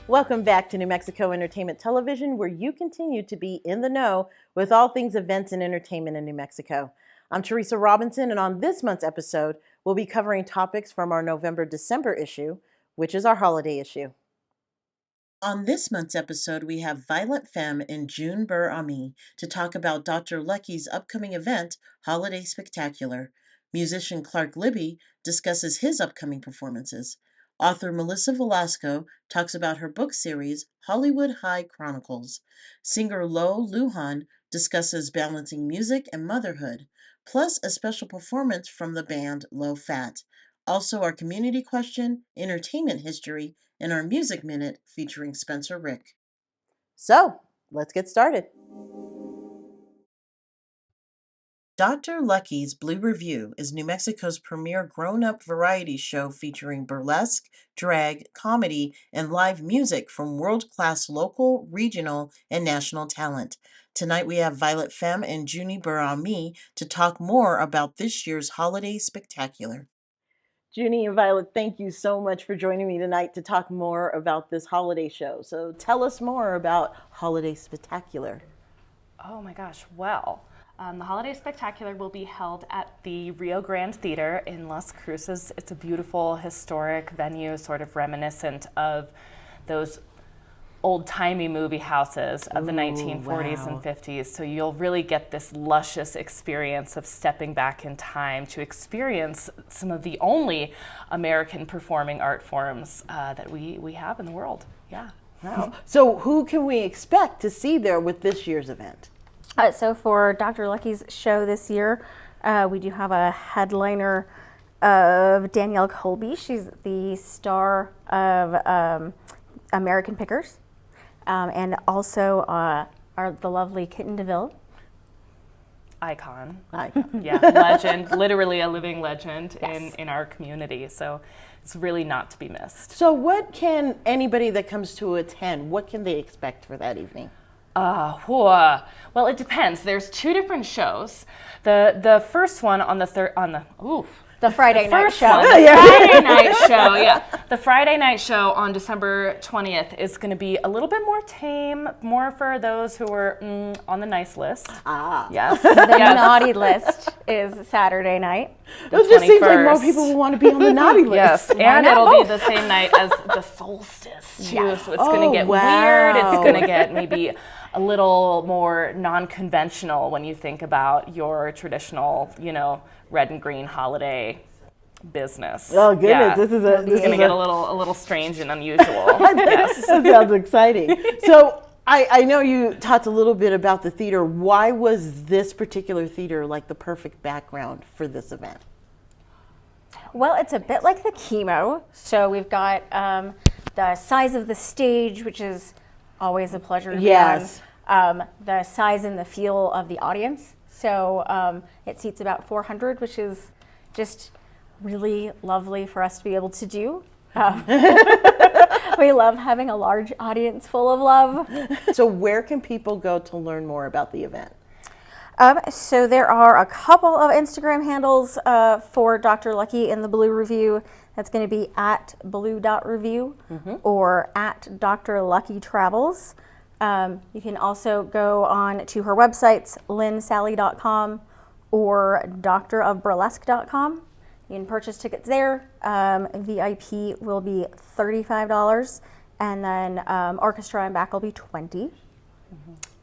Welcome back to New Mexico Entertainment Television, where you continue to be in the know with all things events and entertainment in New Mexico. I'm Teresa Robinson, and on this month's episode, we'll be covering topics from our November-December issue, which is our holiday issue. On this month's episode, we have Violett, Femme, and Buerre, Amie to talk about Dr. Lucky's upcoming event, Holiday Spectacular. Musician Clark Libbey discusses his upcoming performances. Author Melissa Velasco talks about her book series, Hollywood High Chronicles. Singer Lo Lujan discusses balancing music and motherhood, plus a special performance from the band LoPhat. Also, our community question, entertainment history, and our music minute featuring Spencer Rick. So, let's get started. Dr. Lucky's Blue Review is New Mexico's premier grown-up variety show featuring burlesque, drag, comedy, and live music from world-class local, regional, and national talent. Tonight we have Violett, Femme, and Juni, Buerre to talk more about this year's Holiday Spectacular. Juni and Violett, thank you so much for joining me tonight to talk more about this holiday show. So tell us more about Holiday Spectacular. Oh my gosh, well, the Holiday Spectacular will be held at the Rio Grande Theater in Las Cruces. It's a beautiful, historic venue, sort of reminiscent of those old-timey movie houses of the 1940s and 50s. So you'll really get this luscious experience of stepping back in time to experience some of the only American performing art forms that we have in the world. Yeah. Wow. So who can we expect to see there with this year's event? So for Dr. Lucky's show this year, we do have a headliner of Danielle Colby. She's the star of American Pickers, and also the lovely Kitten DeVille. Icon. Yeah, legend, literally a living legend. Yes. in our community. So it's really not to be missed. So what can anybody that comes to attend, what can they expect for that evening? Well, it depends. There's two different shows. The first one on the Friday night show. Friday night show, yeah. The Friday night show on December 20th is going to be a little bit more tame, more for those who are on the nice list. Yes. The naughty list is Saturday night. It just seems like more people will want to be on the naughty list. Yes, and it'll be the same night as the solstice, too. Yes. So it's going to get weird. It's going to get maybe a little more non-conventional when you think about your traditional, red and green holiday business. Oh goodness, yeah. This is going to get a little strange and unusual. Yes. That sounds exciting. So I know you talked a little bit about the theater. Why was this particular theater like the perfect background for this event? Well, it's a bit like the Chemo. So we've got the size of the stage, which is always a pleasure to be on. The size and the feel of the audience. So it seats about 400, which is just really lovely for us to be able to do. We love having a large audience full of love. So where can people go to learn more about the event? So there are a couple of Instagram handles for Dr. Lucky in the Blue Review. That's going to be at blue.review or at Dr. Lucky Travels. You can also go on to her websites, lynsally.com or drofburlesque.com. You can purchase tickets there. VIP will be $35, and then orchestra and back will be $20.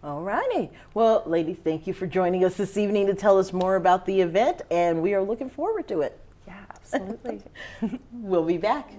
All righty. Well, ladies, thank you for joining us this evening to tell us more about the event, and we are looking forward to it. Yeah, absolutely. We'll be back.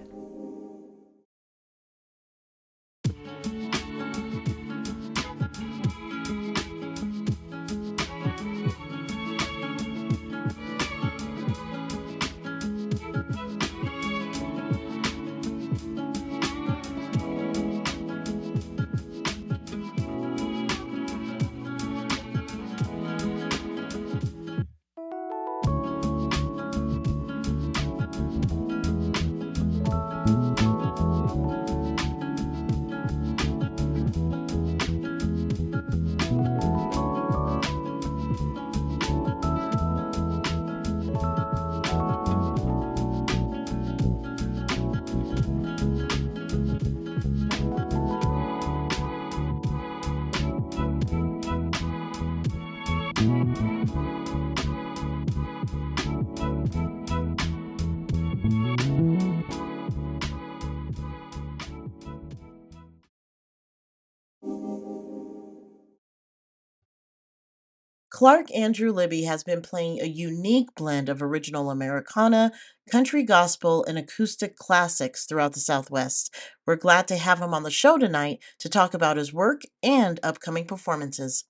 Clark Andrew Libbey has been playing a unique blend of original Americana, country gospel, and acoustic classics throughout the Southwest. We're glad to have him on the show tonight to talk about his work and upcoming performances.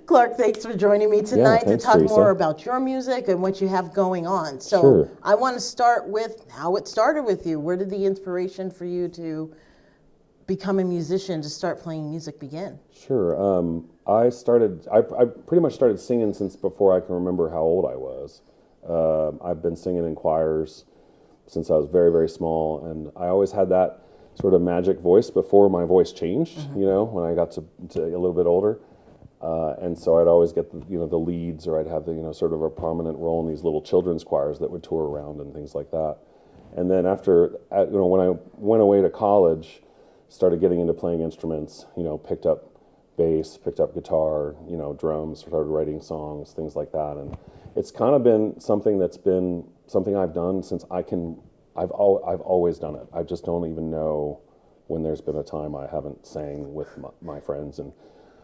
Clark, thanks for joining me tonight thanks, to talk Teresa. more about your music and what you have going on. So Sure. I want to start with how it started with you. Where did the inspiration for you to become a musician, to start playing music begin? Sure. I pretty much started singing since before I can remember how old I was. I've been singing in choirs since I was very, very small, and I always had that sort of magic voice before my voice changed, when I got to a little bit older. And so I'd always get the leads, or I'd have sort of a prominent role in these little children's choirs that would tour around and things like that. And then after, when I went away to college, started getting into playing instruments, picked up bass, picked up guitar, drums, started writing songs, things like that. And it's kind of been something I've done since I've always done it. I just don't even know when there's been a time I haven't sang with my friends. And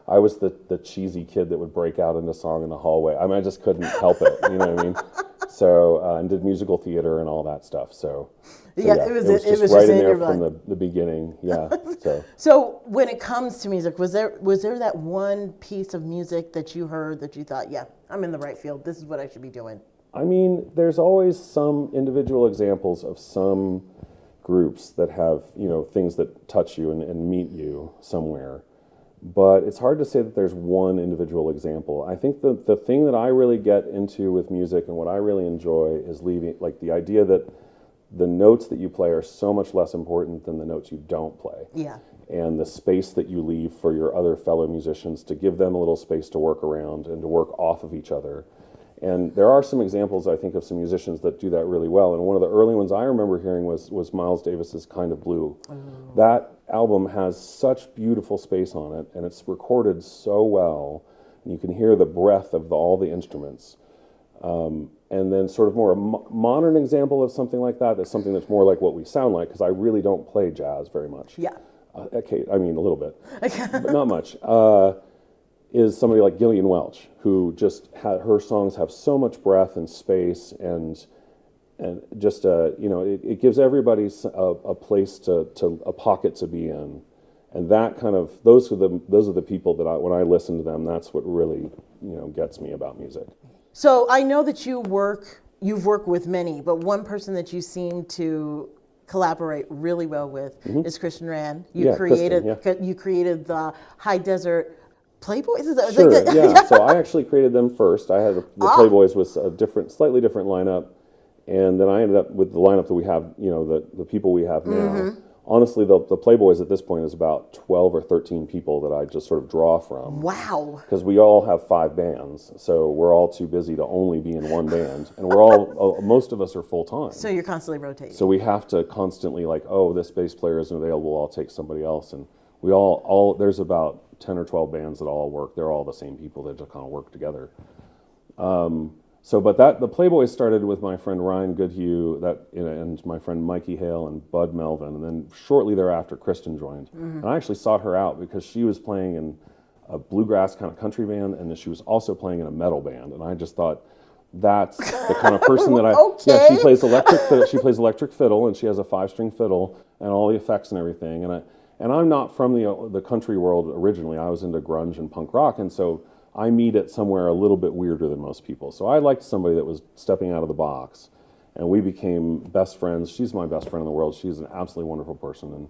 I was the cheesy kid that would break out into song in the hallway. I mean, I just couldn't help it, you know what I mean? So, and did musical theater and all that stuff. So yeah, it was just right in there from the beginning. Yeah. So when it comes to music, was there that one piece of music that you heard that you thought, yeah, I'm in the right field. This is what I should be doing? I mean, there's always some individual examples of some groups that have, things that touch you and meet you somewhere. But it's hard to say that there's one individual example. I think the thing that I really get into with music and what I really enjoy is the idea that the notes that you play are so much less important than the notes you don't play. Yeah. And the space that you leave for your other fellow musicians, to give them a little space to work around and to work off of each other. And there are some examples, I think, of some musicians that do that really well. And one of the early ones I remember hearing was Miles Davis's Kind of Blue. Oh. That album has such beautiful space on it, and it's recorded so well. And you can hear the breadth of all the instruments. And then sort of more a modern example of something like that is something that's more like what we sound like, because I really don't play jazz very much. Yeah. Okay, I mean, a little bit, but not much. Is somebody like Gillian Welch, who just her songs have so much breadth and space, and just it gives everybody a place a pocket to be in, and that kind of those are the people that when I listen to them, that's what really gets me about music. So I know that you've worked with many, but one person that you seem to collaborate really well with is Christian Rand. You created the High Desert Playboys? Sure, yeah. So I actually created them first. I had the Playboys with a slightly different lineup, and then I ended up with the lineup that we have, the people we have now. Mm-hmm. Honestly, the Playboys at this point is about 12 or 13 people that I just sort of draw from. Wow. Because we all have 5 bands, so we're all too busy to only be in one band, and we're all, most of us are full-time. So you're constantly rotating. So we have to constantly this bass player isn't available, I'll take somebody else, and we all there's about 10 or 12 bands that all work. They're all the same people that just kind of work together. But the Playboys started with my friend Ryan Goodhue and my friend Mikey Hale and Bud Melvin, and then shortly thereafter Kristen joined. Mm-hmm. And I actually sought her out because she was playing in a bluegrass kind of country band, and then she was also playing in a metal band, and I just thought, that's the kind of person that Okay. She plays electric fiddle. She plays electric fiddle, and she has a 5-string fiddle and all the effects and everything. And I'm not from the country world originally. I was into grunge and punk rock, and so I meet it somewhere a little bit weirder than most people. So I liked somebody that was stepping out of the box, and we became best friends. She's my best friend in the world. She's an absolutely wonderful person, and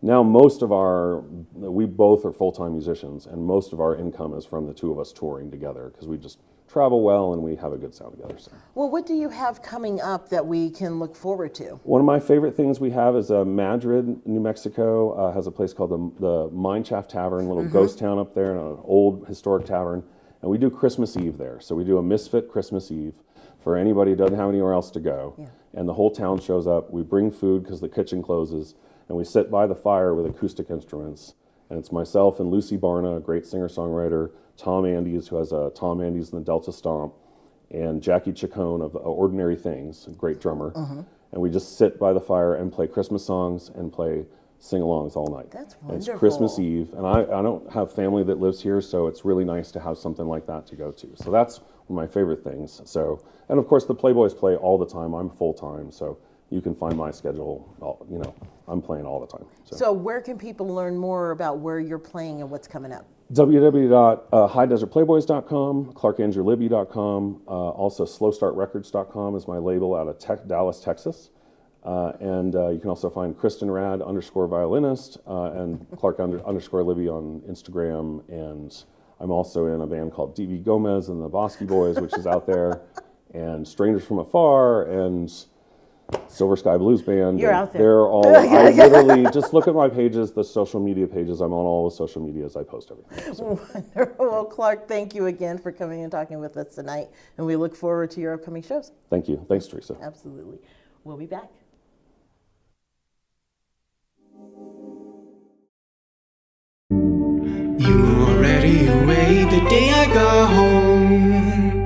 now we both are full-time musicians, and most of our income is from the two of us touring together, because we just travel well and we have a good sound together. So. Well, what do you have coming up that we can look forward to? One of my favorite things we have is Madrid, New Mexico, has a place called the Mine Shaft Tavern, a little ghost town up there, an old historic tavern, and we do Christmas Eve there. So we do a Misfit Christmas Eve for anybody who doesn't have anywhere else to go. Yeah. And the whole town shows up. We bring food because the kitchen closes, and we sit by the fire with acoustic instruments. And it's myself and Lucy Barna, a great singer-songwriter, Tom Andes, who has Tom Andes and the Delta Stomp, and Jackie Chacon of Ordinary Things, a great drummer. And we just sit by the fire and play Christmas songs and play sing-alongs all night. That's And it's wonderful. Christmas Eve, and I don't have family that lives here, so it's really nice to have something like that to go to. So that's one of my favorite things. So, and of course the Playboys play all the time. I'm full-time, so you can find my schedule. I'm playing all the time. So where can people learn more about where you're playing and what's coming up? www.highdesertplayboys.com, clarkandrewlibby.com, also slowstartrecords.com is my label out of Dallas, Texas. And you can also find Kristen Rad _violinist and Clark _ Libby on Instagram. And I'm also in a band called D.B. Gomez and the Bosky Boys, which is out there, and Strangers from Afar and Silver Sky Blues Band. You're out there. They're all, I literally just look at my pages, the social media pages. I'm on all the social medias. I post everything. So. Wonderful. Well, Clark, thank you again for coming and talking with us tonight. And we look forward to your upcoming shows. Thank you. Thanks, Teresa. Absolutely. We'll be back. You were already away the day I got home,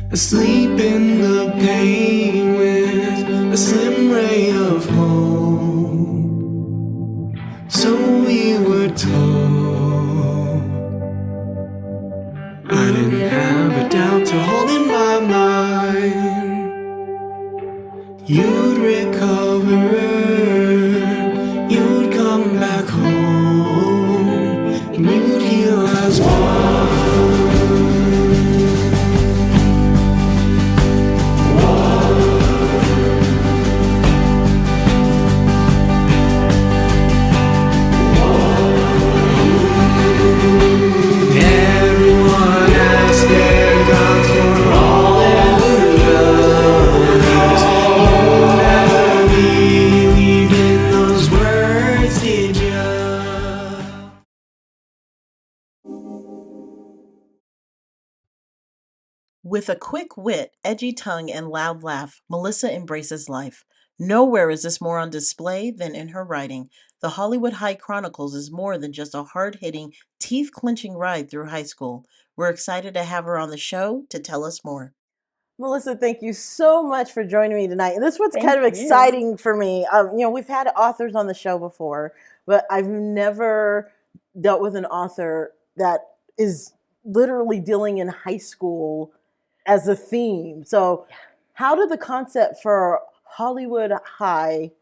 asleep in the pain with a slim ray of hope. So we were told. I didn't have a doubt to hold in my mind. You'd recover, you'd come back home, and you'd heal as one. Everyone has their guns for all illusions. You never believed in those words, did you? With a quick wit, edgy tongue, and loud laugh, Melissa embraces life. Nowhere is this more on display than in her writing. The Hollywood High Chronicles is more than just a hard-hitting, teeth-clenching ride through high school. We're excited to have her on the show to tell us more. Melissa, thank you so much for joining me tonight. And this one's kind of exciting for me. We've had authors on the show before, but I've never dealt with an author that is literally dealing in high school as a theme. So how did the concept for Hollywood High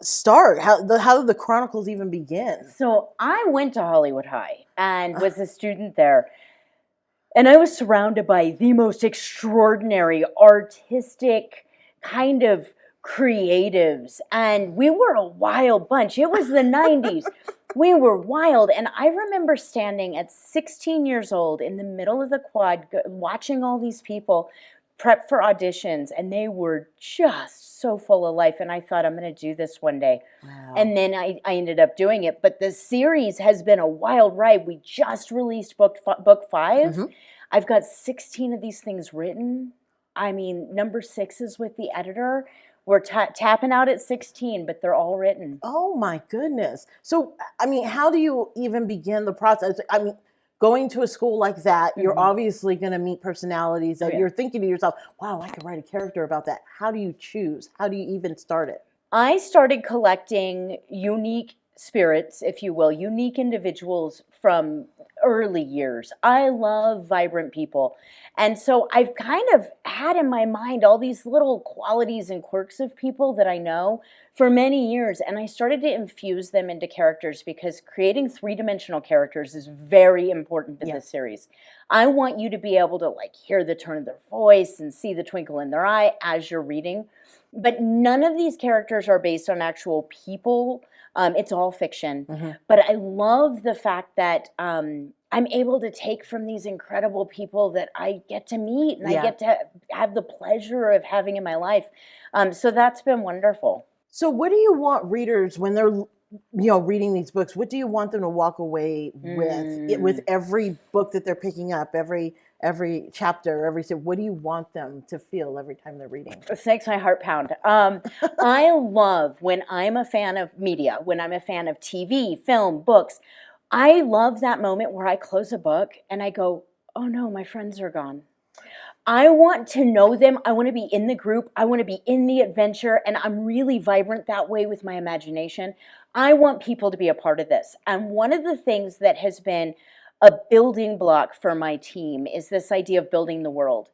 start? How did the Chronicles even begin? So I went to Hollywood High and was a student there. And I was surrounded by the most extraordinary, artistic, kind of creatives. And we were a wild bunch. It was the 90s. We were wild. And I remember standing at 16 years old in the middle of the quad, watching all these people prep for auditions. And they were just so full of life. And I thought, I'm going to do this one day. Wow. And then I ended up doing it. But the series has been a wild ride. We just released book 5. Mm-hmm. I've got 16 of these things written. I mean, number 6 is with the editor. We're tapping out at 16, but they're all written. Oh my goodness. So, I mean, how do you even begin the process? I mean, going to a school like that, you're obviously going to meet personalities that you're thinking to yourself, wow, I could write a character about that. How do you choose? How do you even start it? I started collecting unique spirits, if you will, unique individuals from early years. I love vibrant people. And so I've kind of had in my mind all these little qualities and quirks of people that I know for many years. And I started to infuse them into characters because creating 3-dimensional characters is very important in this series. I want you to be able to hear the tone of their voice and see the twinkle in their eye as you're reading. But none of these characters are based on actual people. It's all fiction. But I love the fact that I'm able to take from these incredible people that I get to meet and I get to have the pleasure of having in my life. So that's been wonderful. So what do you want readers when they're reading these books? What do you want them to walk away with every book that they're picking up, every chapter, what do you want them to feel every time they're reading? It makes my heart pound. I love when I'm a fan of media, when I'm a fan of TV, film, books. I love that moment where I close a book and I go, oh no, my friends are gone. I want to know them. I want to be in the group. I want to be in the adventure. And I'm really vibrant that way with my imagination. I want people to be a part of this. And one of the things that has been a building block for my team is this idea of building the world.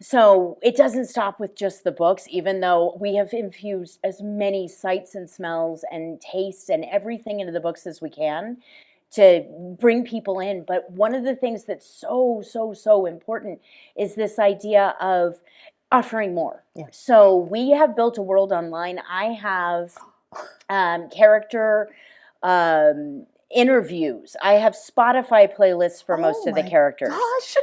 So it doesn't stop with just the books, even though we have infused as many sights and smells and tastes and everything into the books as we can to bring people in. But one of the things that's so important is this idea of offering more. Yeah. So we have built a world online. I have character interviews. I have Spotify playlists for most of the characters. Gosh.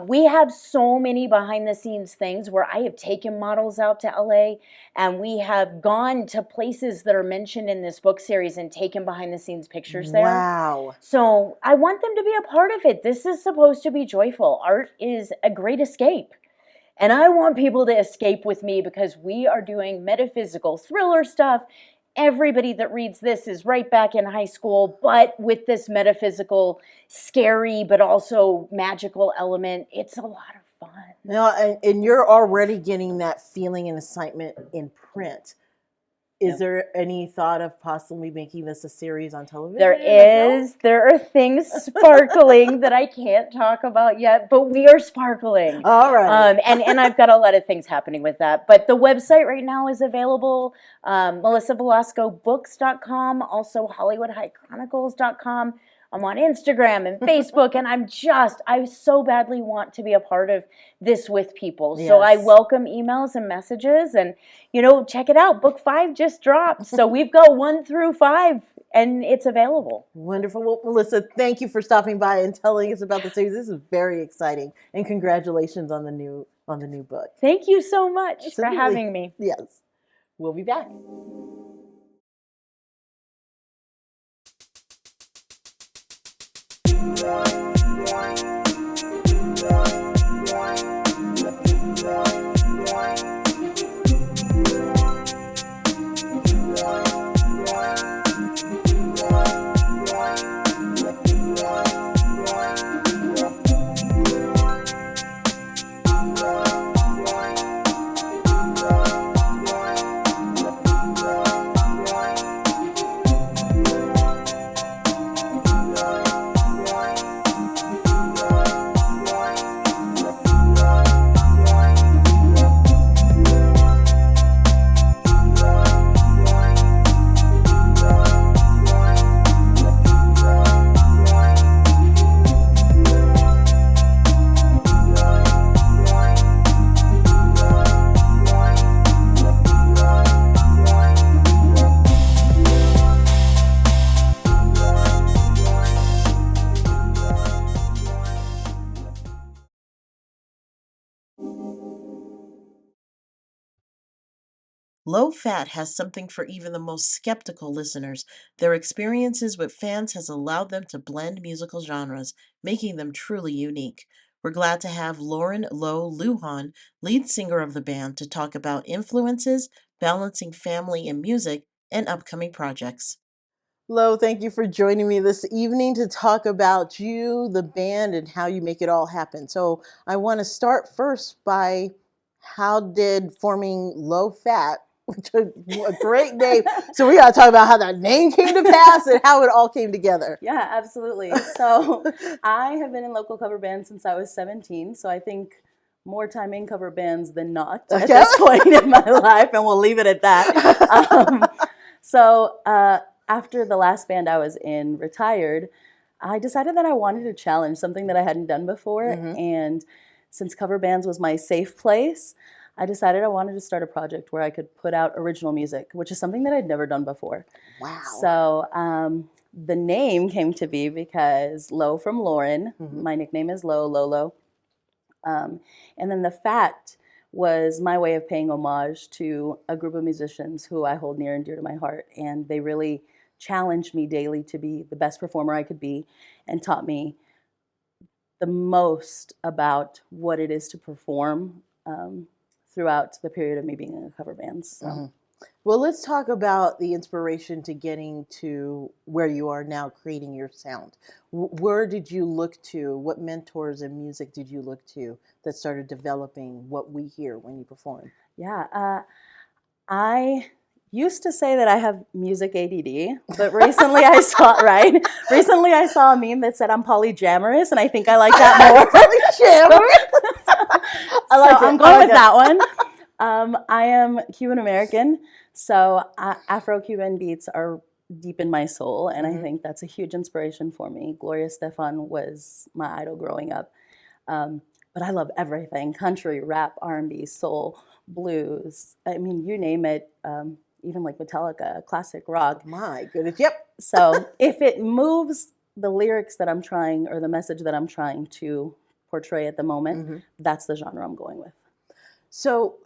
We have so many behind the scenes things where I have taken models out to LA, and we have gone to places that are mentioned in this book series and taken behind the scenes pictures there. Wow. So I want them to be a part of it. This is supposed to be joyful. Art is a great escape. And I want people to escape with me because we are doing metaphysical thriller stuff. Everybody that reads this is right back in high school, but with this metaphysical, scary, but also magical element. It's a lot of fun. Now, and you're already getting that feeling and excitement in print. Is there any thought of possibly making this a series on television? There are things sparkling that I can't talk about yet, but we are sparkling. All right. And I've got a lot of things happening with that. But the website right now is available, melissavelascobooks.com, also hollywoodhighchronicles.com. I'm on Instagram and Facebook, and I so badly want to be a part of this with people. Yes. So I welcome emails and messages, and, check it out. Book 5 just dropped. So we've got 1 through 5, and it's available. Wonderful. Well, Melissa, thank you for stopping by and telling us about the series. This is very exciting, and congratulations on the new book. Thank you so much for Absolutely. having me. Yes. We'll be back. LoPhat has something for even the most skeptical listeners. Their experiences with fans has allowed them to blend musical genres, making them truly unique. We're glad to have Lo Lujan, lead singer of the band, to talk about influences, balancing family and music, and upcoming projects. Lo, thank you for joining me this evening to talk about you, the band, and how you make it all happen. So I want to start first by how did forming LoPhat, which is a great name. So we got to talk about how that name came to pass and how it all came together. Yeah, absolutely. So I have been in local cover bands since I was 17. So I think more time in cover bands than not at this point in my life, and we'll leave it at that. After the last band I was in retired, I decided that I wanted to challenge something that I hadn't done before. And since cover bands was my safe place, I decided I wanted to start a project where I could put out original music, which is something that I'd never done before. Wow. So the name came to be because Lo from Lauren, my nickname is Lolo. And then the Phat was my way of paying homage to a group of musicians who I hold near and dear to my heart. And they really challenged me daily to be the best performer I could be and taught me the most about what it is to perform throughout the period of me being in a cover band. So. Well, let's talk about the inspiration to getting to where you are now, creating your sound. Where did you look to? What mentors and music did you look to that started developing what we hear when you perform? Yeah, I used to say that I have music ADD, but recently I saw Recently I saw a meme that said I'm polyjamorous, and I think I like that more. I like so it. I'm going with that one. I am Cuban American, so Afro-Cuban beats are deep in my soul, and I think that's a huge inspiration for me. Gloria Estefan was my idol growing up, but I love everything: country, rap, R&B, soul, blues. I mean, you name it. Even like Metallica, classic rock. My goodness, yep. So if it moves the lyrics that I'm trying, or the message that I'm trying to portray at the moment, that's the genre I'm going with. So,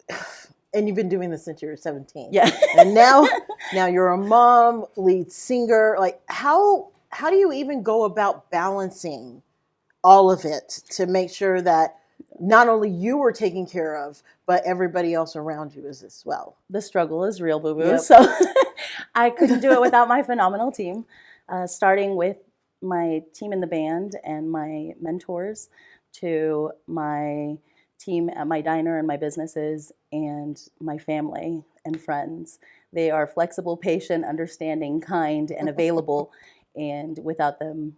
and you've been doing this since you were 17. Yeah. And now you're a mom, lead singer. Like, how do you even go about balancing all of it to make sure that not only you are taken care of, but everybody else around you is as well? The struggle is real, boo-boo. Yep. So I couldn't do it without my phenomenal team, starting with my team in the band and my mentors, to my team at my diner and my businesses, and my family and friends. They are flexible, patient, understanding, kind, and available. And without them,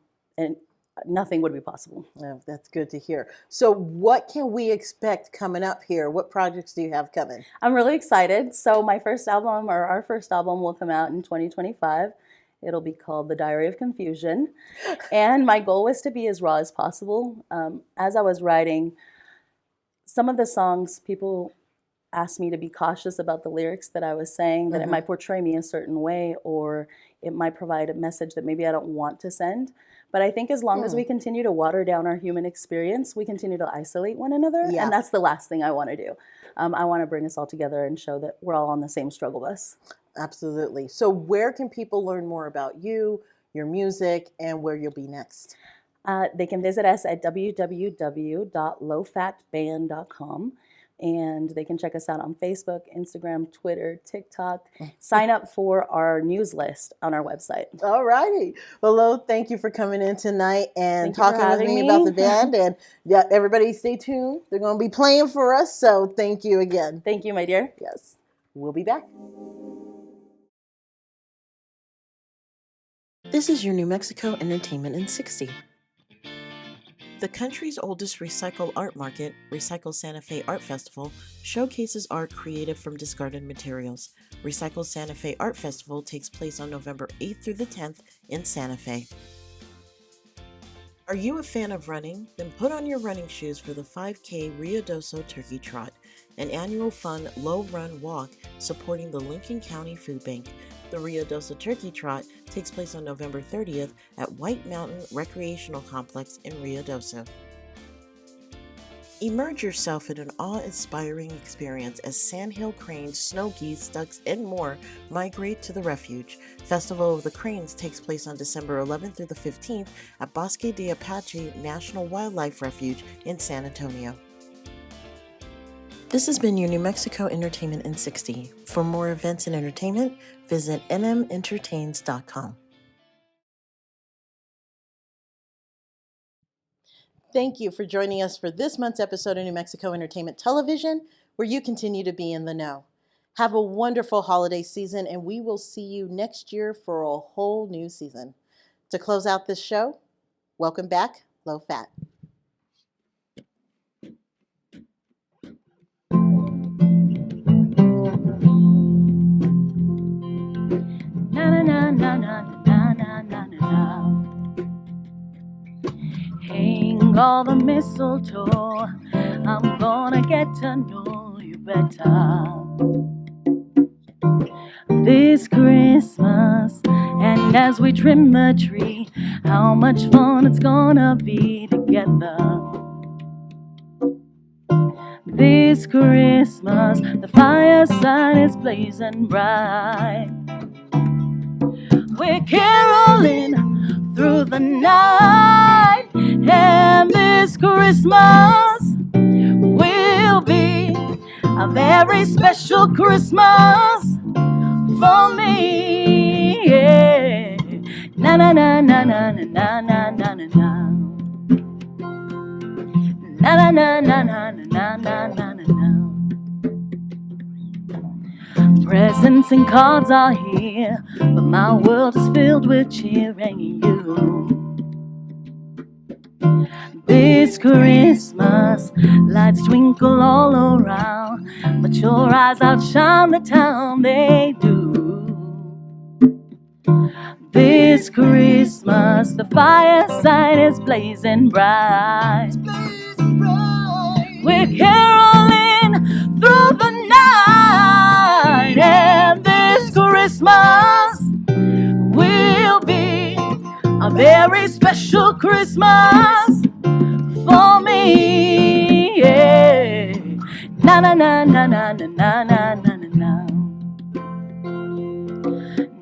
nothing would be possible. Oh, that's good to hear. So what can we expect coming up here? What projects do you have coming? I'm really excited. So our first album will come out in 2025. It'll be called The Diary of Confusion. And my goal was to be as raw as possible. As I was writing some of the songs, people asked me to be cautious about the lyrics that I was saying, that it might portray me a certain way, or it might provide a message that maybe I don't want to send. But I think as long as we continue to water down our human experience, we continue to isolate one another. Yeah. And that's the last thing I want to do. I want to bring us all together and show that we're all on the same struggle bus. Absolutely. So where can people learn more about you, your music, and where you'll be next? They can visit us at www.lophatband.com. And they can check us out on Facebook, Instagram, Twitter, TikTok. Sign up for our news list on our website. All righty. Well, Lo, thank you for coming in tonight and Thank you for talking with having me me. about the band. And yeah, everybody stay tuned. They're going to be playing for us. So thank you again. Thank you, my dear. Yes. We'll be back. This is your New Mexico Entertainment in 60. The country's oldest recycle art market, Recycle Santa Fe Art Festival, showcases art created from discarded materials. Recycle Santa Fe Art Festival takes place on November 8th through the 10th in Santa Fe. Are you a fan of running? Then put on your running shoes for the 5K Rio Doso Turkey Trot, an annual fun low run walk supporting the Lincoln County Food Bank. The Rio Doso Turkey Trot takes place on November 30th at White Mountain Recreational Complex in Rio Doso. Immerse yourself in an awe-inspiring experience as sandhill cranes, snow geese, ducks, and more migrate to the refuge. Festival of the Cranes takes place on December 11th through the 15th at Bosque de Apache National Wildlife Refuge in San Antonio. This has been your New Mexico Entertainment in 60. For more events and entertainment, visit nmentertains.com. Thank you for joining us for this month's episode of New Mexico Entertainment Television, where you continue to be in the know. Have a wonderful holiday season, and we will see you next year for a whole new season. To close out this show, welcome back, LoPhat. Na na na na na na na na na. Hang all the mistletoe. I'm gonna get to know you better this Christmas. And as we trim the tree, how much fun it's gonna be together. This Christmas, the fireside is blazing bright. We're caroling through the night, and this Christmas will be a very special Christmas. for me. Yeah. Na na na na na na na na na na. Na na na na na na na na na. Presents and cards are here, but my world is filled with cheering you. This Christmas, lights twinkle all around, but your eyes outshine the town, they do. This Christmas, the fireside is blazing bright. We're caroling through the night, and this Christmas will be a very special Christmas for me. Yeah. Na na na na na na na na na na.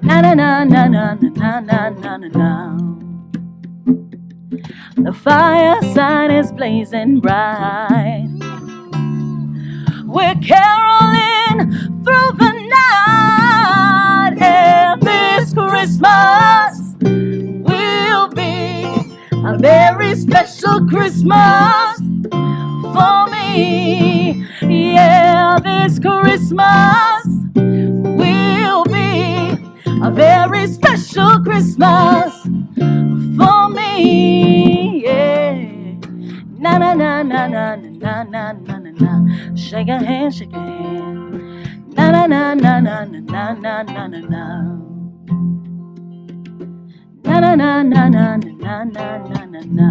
Na na na na na na na na na na. The fireside is blazing bright. We're caroling through the night, and this Christmas will be a very special Christmas for me. Yeah, this Christmas will be a very special Christmas for me. Yeah. Na na na na na na na na na na. Shake a hand, shake a hand. Na na na na na na na na na na. Na na na na na na na na na na.